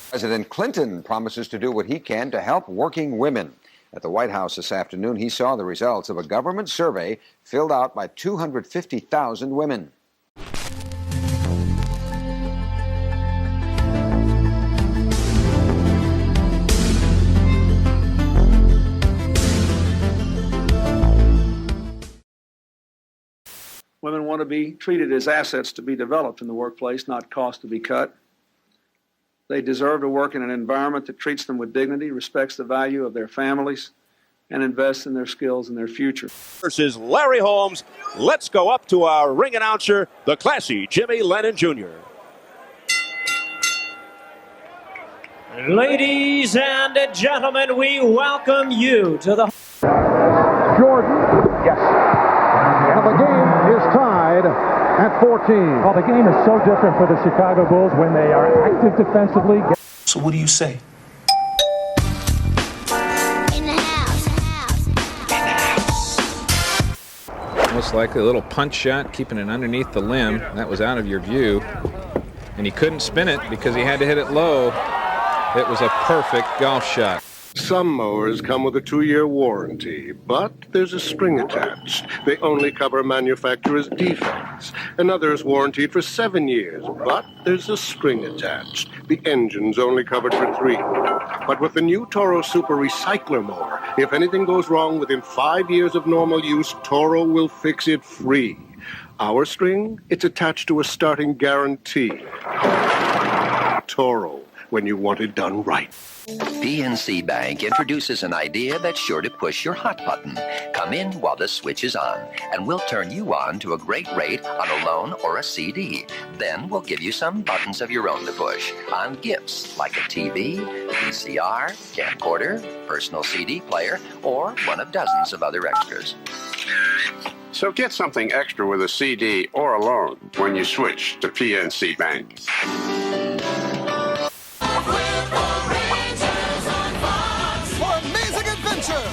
President Clinton promises to do what he can to help working women. At the White House this afternoon, he saw the results of a government survey filled out by 250,000 women. Women want to be treated as assets to be developed in the workplace, not costs to be cut. They deserve to work in an environment that treats them with dignity, respects the value of their families, and invests in their skills and their future. Versus Larry Holmes. Let's go up to our ring announcer, the classy Jimmy Lennon Jr. Ladies and gentlemen, we welcome you to the... Jordan. Yes. And the game is tied at 14. Well, the game is so different for the Chicago Bulls when they are active defensively. So what do you say? In the house. Most likely a little punch shot, keeping it underneath the limb. That was out of your view. And he couldn't spin it because he had to hit it low. It was a perfect golf shot. Some mowers come with a 2-year warranty, but there's a string attached. They only cover manufacturer's defects. Another's warranted for 7 years, but there's a string attached. The engine's only covered for 3. But with the new Toro Super Recycler mower, if anything goes wrong within 5 years of normal use, Toro will fix it free. Our string, it's attached to a starting guarantee. Toro, when you want it done right. PNC Bank introduces an idea that's sure to push your hot button. Come in while the switch is on, and we'll turn you on to a great rate on a loan or a CD. Then we'll give you some buttons of your own to push on gifts like a TV, VCR, camcorder, personal CD player, or one of dozens of other extras. So get something extra with a CD or a loan when you switch to PNC Bank.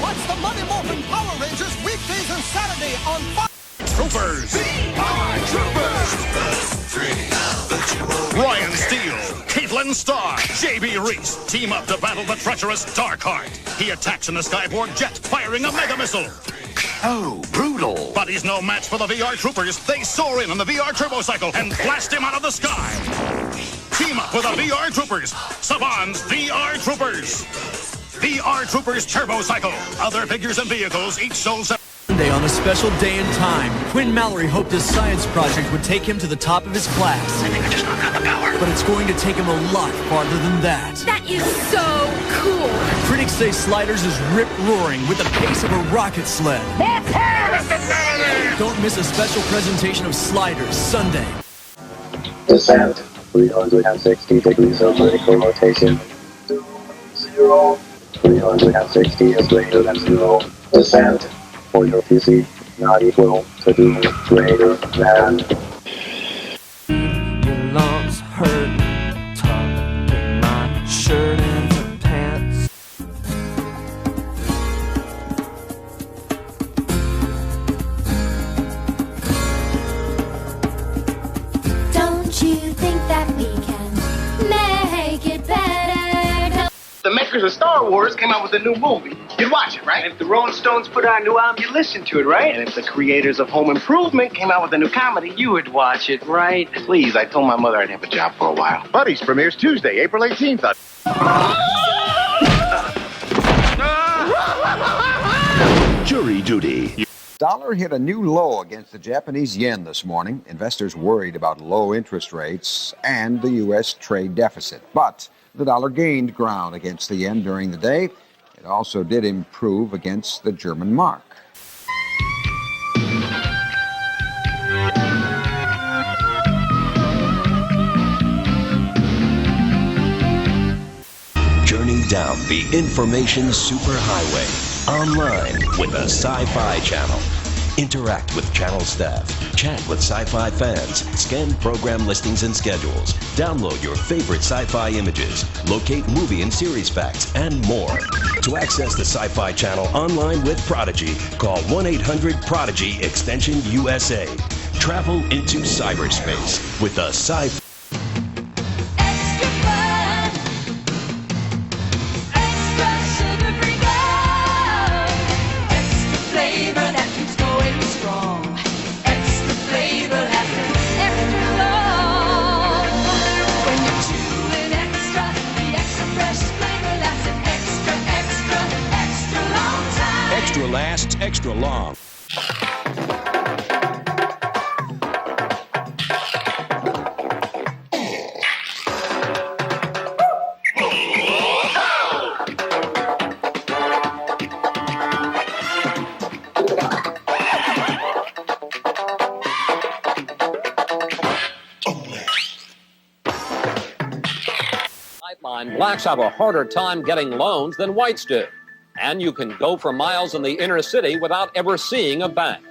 Watch the Money Morphin Power Rangers weekdays and Saturday on Fox. Troopers. Ryan Steele, Caitlin Starr, J.B. Reese team up to battle the treacherous Darkheart. He attacks in a skyborne jet, firing a mega missile. Oh, brutal. But he's no match for the VR Troopers. They soar in on the VR Turbo Cycle and blast him out of the sky. Team up with the VR Troopers. Saban's VR Troopers. VR Troopers Turbo Cycle. Other figures and vehicles, each sold Sunday on a special day and time. Quinn Mallory hoped his science project would take him to the top of his class. I think I just knocked out the power. But it's going to take him a lot farther than that. That is so cool. Critics say Sliders is rip-roaring with the pace of a rocket sled. More power, Mr. Mallory! Don't miss a special presentation of Sliders Sunday. Descent, 360 degrees of vertical rotation. 0. 360 is greater than 0. Descent for your PC, not equal to 2 greater than. Your lungs hurt, tucking my shirt into pants. Don't you think that we can make it better? The makers of Star Wars came out with a new movie. You'd watch it, right? And if the Rolling Stones put out a new album, you'd listen to it, right? And if the creators of Home Improvement came out with a new comedy, you would watch it, right? Please, I told my mother I'd have a job for a while. Buddies premieres Tuesday, April 18th. Jury duty. Dollar hit a new low against the Japanese yen this morning. Investors worried about low interest rates and the U.S. trade deficit. But the dollar gained ground against the yen during the day. It also did improve against the German mark. Journey down the information superhighway. Online with the Sci-Fi Channel. Interact with channel staff, chat with sci-fi fans, scan program listings and schedules, download your favorite sci-fi images, locate movie and series facts, and more. To access the Sci-Fi Channel online with Prodigy, call 1-800-PRODIGY extension USA. Travel into cyberspace with the Sci-Fi. extra long. Blacks have a harder time getting loans than whites do. And you can go for miles in the inner city without ever seeing a bank.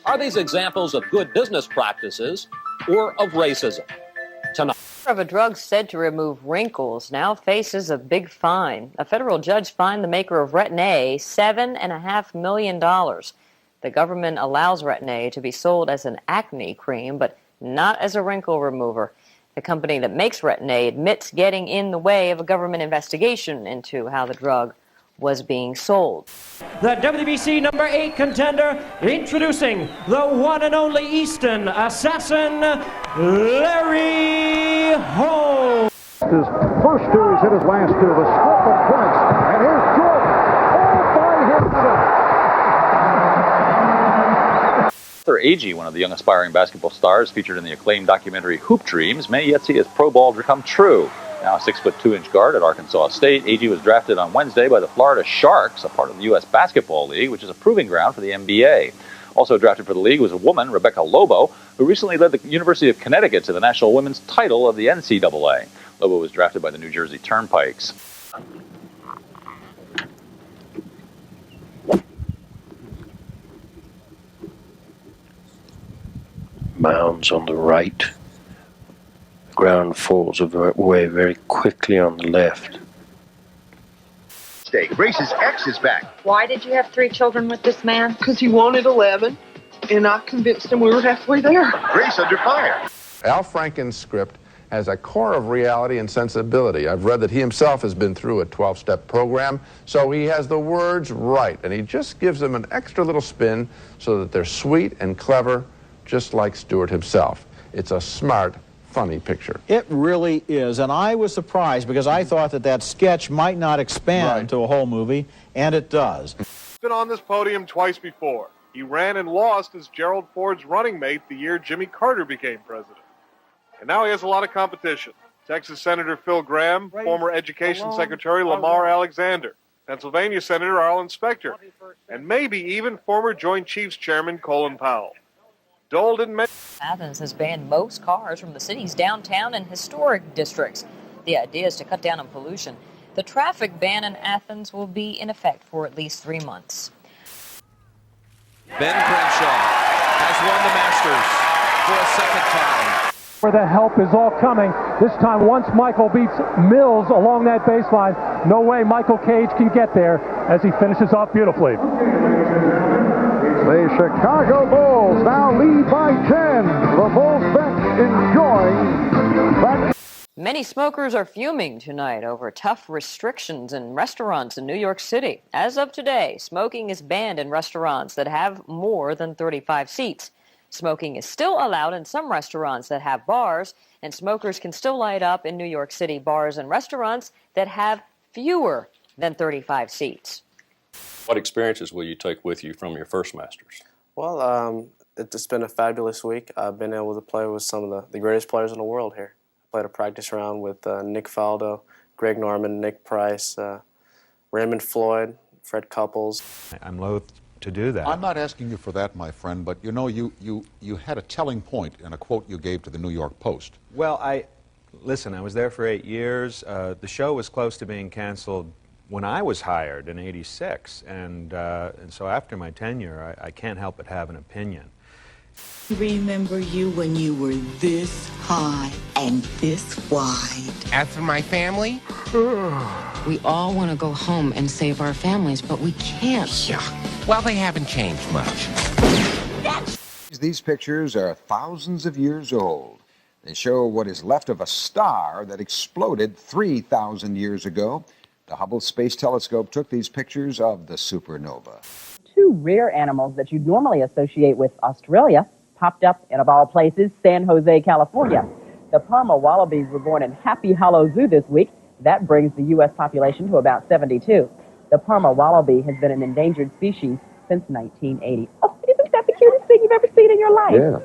Are these examples of good business practices or of racism? Tonight, of a drug said to remove wrinkles now faces a big fine. A federal judge fined the maker of Retin-A $7.5 million. The government allows Retin-A to be sold as an acne cream, but not as a wrinkle remover. The company that makes Retin-A admits getting in the way of a government investigation into how the drug was being sold. The WBC number 8 contender, introducing the one and only Easton assassin, Larry Holmes. His first two, he's hit his last two. The scope of points. And here's Jordan all by himself. Arthur Agee, one of the young aspiring basketball stars featured in the acclaimed documentary Hoop Dreams, may yet see his pro ball become true. Now a 6'2" guard at Arkansas State, Agee was drafted on Wednesday by the Florida Sharks, a part of the U.S. Basketball League, which is a proving ground for the NBA. Also drafted for the league was a woman, Rebecca Lobo, who recently led the University of Connecticut to the national women's title of the NCAA. Lobo was drafted by the New Jersey Turnpikes. Mounds on the right. The ground falls away very quickly on the left. Grace's ex is back. Why did you have 3 children with this man? Because he wanted 11, and I convinced him we were halfway there. Grace under fire. Al Franken's script has a core of reality and sensibility. I've read that he himself has been through a 12-step program, so he has the words right, and he just gives them an extra little spin so that they're sweet and clever, just like Stewart himself. It's a smart, funny picture. It really is, and I was surprised because I thought that sketch might not expand to a whole movie, and it does. Been on this podium twice before. He ran and lost as Gerald Ford's running mate the year Jimmy Carter became president. And now he has a lot of competition. Texas Senator Phil Gramm, former Education Secretary Lamar Alexander, Pennsylvania Senator Arlen Specter, and maybe even former Joint Chiefs Chairman Colin Powell. Dole didn't mention Athens has banned most cars from the city's downtown and historic districts. The idea is to cut down on pollution. The traffic ban in Athens will be in effect for at least 3 months. Ben Crenshaw has won the Masters for a second time. Where the help is all coming. This time, once Michael beats Mills along that baseline, no way Michael Cage can get there as he finishes off beautifully. The Chicago Bulls now lead by 10. The Bulls bench enjoying back. Many smokers are fuming tonight over tough restrictions in restaurants in New York City. As of today, smoking is banned in restaurants that have more than 35 seats. Smoking is still allowed in some restaurants that have bars, and smokers can still light up in New York City bars and restaurants that have fewer than 35 seats. What experiences will you take with you from your first Masters? Well, it's been a fabulous week. I've been able to play with some of the greatest players in the world here. I played a practice round with Nick Faldo, Greg Norman, Nick Price, Raymond Floyd, Fred Couples. I'm loath to do that. I'm not asking you for that, my friend, but you know, you had a telling point in a quote you gave to the New York Post. Well, listen, I was there for 8 years. The show was close to being canceled when I was hired in '86, and so after my tenure, I can't help but have an opinion. Remember you when you were this high and this wide. As for my family? We all want to go home and save our families, but we can't. Yeah. Well, they haven't changed much. These pictures are thousands of years old. They show what is left of a star that exploded 3,000 years ago. The Hubble Space Telescope took these pictures of the supernova. 2 rare animals that you'd normally associate with Australia popped up in, of all places, San Jose, California. The Parma wallabies were born in Happy Hollow Zoo this week. That brings the U.S. population to about 72. The Parma wallaby has been an endangered species since since 1980. Oh, isn't that the cutest thing you've ever seen in your life? Yeah.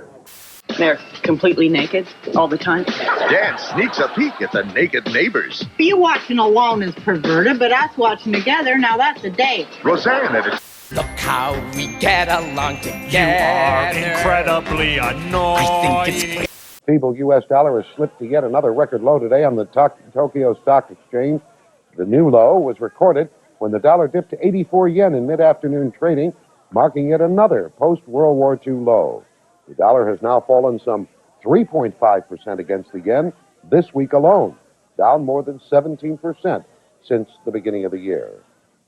They're completely naked all the time. Dad sneaks a peek at the naked neighbors. You watching alone is perverted, but us watching together, now that's a date. Roseanne at a... Look how we get along together. You are incredibly annoying. I think it's great. Feeble U.S. dollar has slipped to yet another record low today on the Tokyo Stock Exchange. The new low was recorded when the dollar dipped to 84 yen in mid-afternoon trading, marking yet another post-World War II low. The dollar has now fallen some 3.5% against the yen this week alone, down more than 17% since the beginning of the year.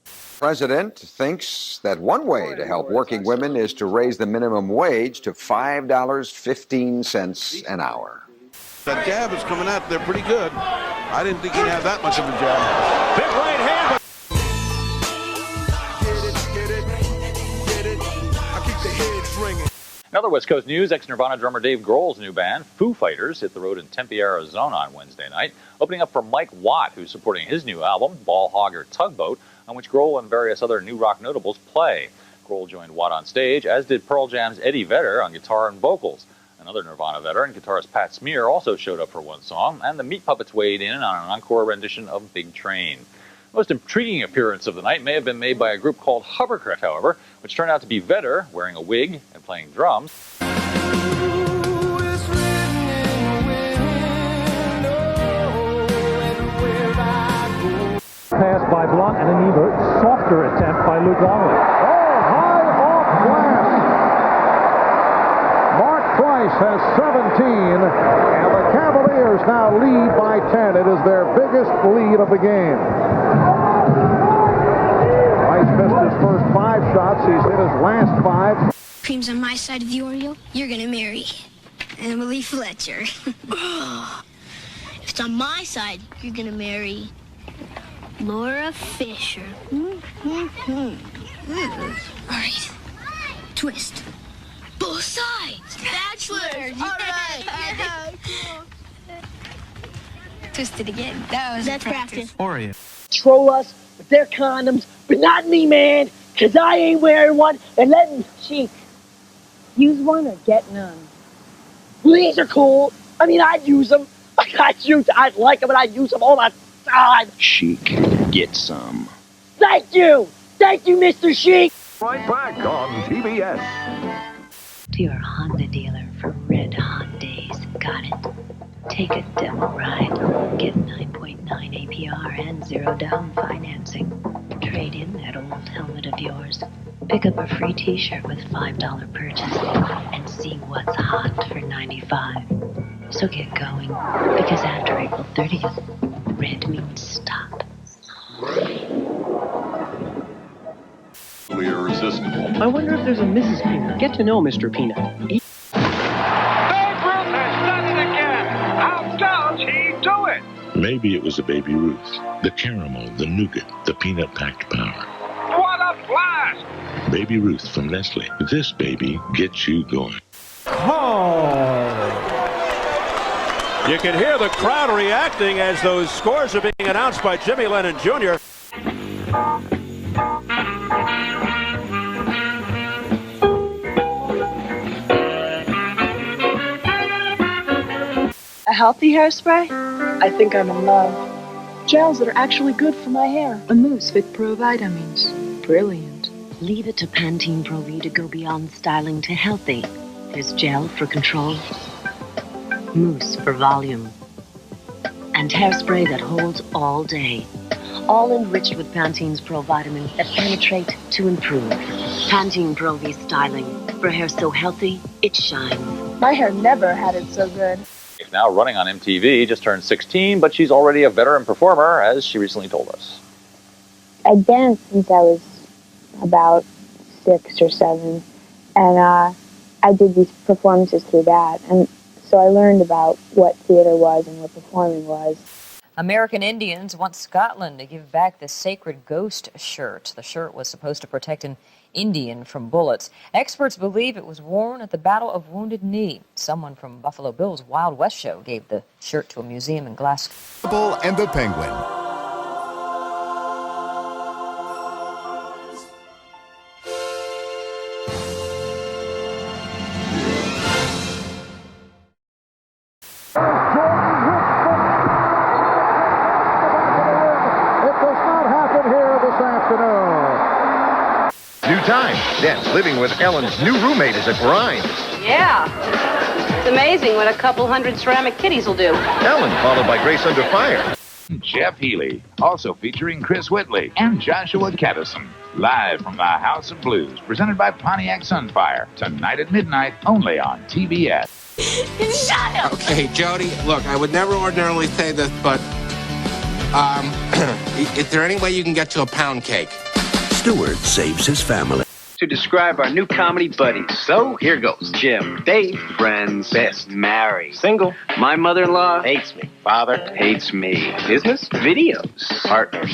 The president thinks that one way to help working women is to raise the minimum wage to $5.15 an hour. That jab is coming out there pretty good. I didn't think he'd have that much of a jab. Big right hand. In other West Coast news, ex-Nirvana drummer Dave Grohl's new band, Foo Fighters, hit the road in Tempe, Arizona on Wednesday night, opening up for Mike Watt, who's supporting his new album, Ball Hogger Tugboat, on which Grohl and various other new rock notables play. Grohl joined Watt on stage, as did Pearl Jam's Eddie Vedder on guitar and vocals. Another Nirvana veteran, guitarist Pat Smear, also showed up for one song, and the Meat Puppets weighed in on an encore rendition of Big Train. The most intriguing appearance of the night may have been made by a group called Hovercraft, however, which turned out to be Vedder, wearing a wig and playing drums. Pass by Blunt and an even softer attempt by Luke Longley. Oh, high off glass. Mark Price has 17, and the Cavaliers now lead by 10. It is their biggest lead of the game. Price missed his first 5 shots. He's hit his last 5. Cream's on my side of the Oreo. You're gonna marry Emily Fletcher. If it's on my side, you're gonna marry Laura Fisher. All right. Twist. Both sides. Bachelor. All right. Twist it again. That's practice. Oreo. Troll us with their condoms, but not me, man, because I ain't wearing one. And letting Chic use one or get none. Well, these are cool. I mean, I'd use them. I'd like them, and I'd use them all the time. Chic, get some. Thank you, Mr. Chic. Right back on TBS. To your Honda dealer for red hot days. Got it? Take a demo ride. Get 9.9 APR and 0 down financing. Trade in that old helmet of yours. Pick up a free t-shirt with $5 purchase and see what's hot for $95. So get going, because after April 30th, red means stop. Irresistible. I wonder if there's a Mrs. Peanut. Get to know Mr. Peanut. Babe Ruth has done it again. How does he do it? Maybe it was a Baby Ruth. The caramel, the nougat, the peanut-packed power. What a blast! Baby Ruth from Nestle. This baby gets you going. Oh! You can hear the crowd reacting as those scores are being announced by Jimmy Lennon Jr. A healthy hairspray? I think I'm in love. Gels that are actually good for my hair. A mousse with pro vitamins. Brilliant. Leave it to Pantene Pro V to go beyond styling to healthy. There's gel for control, mousse for volume, and hairspray that holds all day. All enriched with Pantene's Pro vitamins that penetrate to improve. Pantene Pro V styling for hair so healthy, it shines. My hair never had it so good. She's now running on MTV, just turned 16, but she's already a veteran performer, as she recently told us. I danced since I was about 6 or 7, and I did these performances through that, and so I learned about what theater was and what performing was. American Indians want Scotland to give back the sacred ghost shirt. The shirt was supposed to protect an Indian from bullets. Experts believe it was worn at the Battle of Wounded Knee. Someone from Buffalo Bill's Wild West show gave the shirt to a museum in Glasgow. And the Penguin. times. Then living with Ellen's new roommate is a grind. Yeah. It's amazing what a couple hundred ceramic kitties will do. Ellen, followed by Grace Under Fire. Jeff Healy, also featuring Chris Whitley and Joshua Caddison. Live from the House of Blues, presented by Pontiac Sunfire. Tonight at midnight, only on TBS. Shut up! Okay, Jody, look, I would never ordinarily say this, but, is there any way you can get to a pound cake? Stewart saves his family. To describe our new comedy buddies. So, here goes. Jim, Dave, friends, best, married, single. My mother-in-law hates me. Father hates me. Business, videos.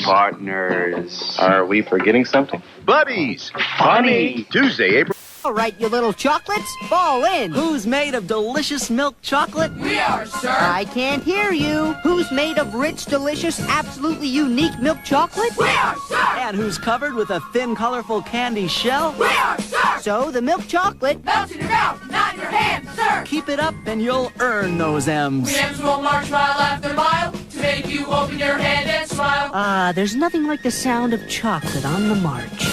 Partners. Are we forgetting something? Buddies. Funny. Tuesday, April. All right, you little chocolates, fall in. Who's made of delicious milk chocolate? We are, sir. I can't hear you. Who's made of rich, delicious, absolutely unique milk chocolate? We are, sir. And who's covered with a thin, colorful candy shell? We are, sir. So the milk chocolate Melts in your mouth, not in your hand, sir. Keep it up and you'll earn those M's. We M's will march mile after mile to make you open your hand and smile. There's nothing like the sound of chocolate on the march.